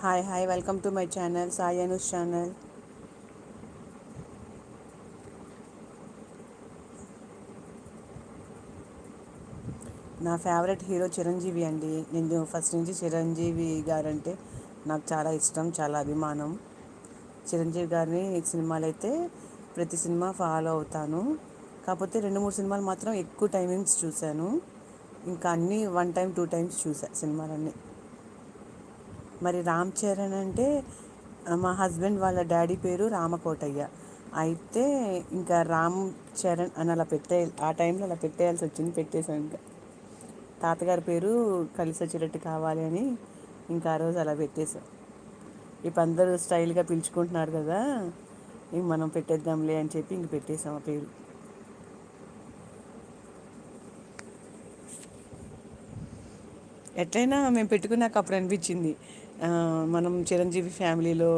Hi welcome to my channel Sai Anush channel. నా favourite hero Chiranjeevi అండి. నేను ఫస్ట్ నుంచి చిరంజీవి గారంటే నాకు చాలా ఇష్టం, చాలా అభిమానం. చిరంజీవి గారిని సినిమాలు అయితే ప్రతి సినిమా ఫాలో అవుతాను. కాకపోతే 2-3 సినిమాలు మాత్రం ఎక్కువ టైమింగ్స్ చూశాను. ఇంకా అన్నీ 1 టైం 2 టైమ్స్ చూసా సినిమాలన్నీ. మరి రామ్ చరణ్ అంటే మా హస్బెండ్ వాళ్ళ డాడీ పేరు రామకోటయ్య. అయితే ఇంకా రామ్ చరణ్ అని అలా ఆ టైంలో అలా పెట్టేయాల్సి వచ్చింది, పెట్టేశాను. ఇంకా తాతగారి పేరు కలిసి వచ్చేటట్టు కావాలి అని ఇంకా ఆ రోజు అలా పెట్టేశాం. ఇప్పుడు అందరూ స్టైల్గా పిలుచుకుంటున్నారు కదా, ఇంక మనం పెట్టేద్దాంలే అని చెప్పి ఇంక పెట్టేశాం ఆ పేరు. ఎట్లయినా మేము పెట్టుకున్నాక అప్పుడు అనిపించింది, మనం చిరంజీవి ఫ్యామిలీలో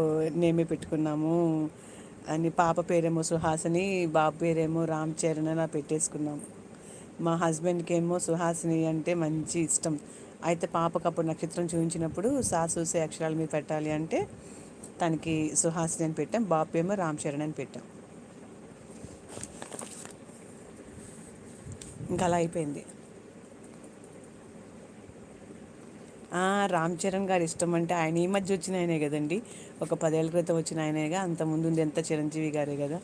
నేమే పెట్టుకున్నాము అని. పాప పేరేమో సుహాసిని, బాబు పేరేమో రామ్ చరణ్ అని పెట్టేసుకున్నాము. మా హస్బెండ్కి ఏమో సుహాసిని అంటే మంచి ఇష్టం. అయితే పాపకు అప్పుడు నక్షత్రం చూపించినప్పుడు సూసే అక్షరాల మీద పెట్టాలి అంటే తనకి సుహాసిని అని పెట్టాం, బాబు ఏమో రామ్ చరణ్ అని పెట్టాం. ఇంకా అలా అయిపోయింది. రామ్ చరణ్ గారు ఇష్టం అంటే ఆయన ఈ మధ్య వచ్చిన ఆయనే కదండి, ఒక 10 ఏళ్ల క్రితం వచ్చిన ఆయనేగా. అంత ముందు ఎంత చిరంజీవి గారే కదా.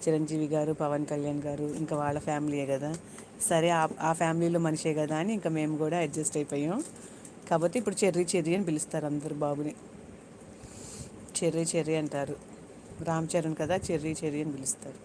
చిరంజీవి గారు, పవన్ కళ్యాణ్ గారు ఇంకా వాళ్ళ ఫ్యామిలీయే కదా. సరే ఆ ఫ్యామిలీలో మనిషే కదా అని ఇంకా మేము కూడా అడ్జస్ట్ అయిపోయాం. కాకపోతే ఇప్పుడు చెర్రీ చెర్రీ అని పిలుస్తారు అందరు బాబుని. చెర్రీ చెర్రీ అంటారు. రామ్ చరణ్ కదా, చెర్రీ చెర్రీ అని పిలుస్తారు.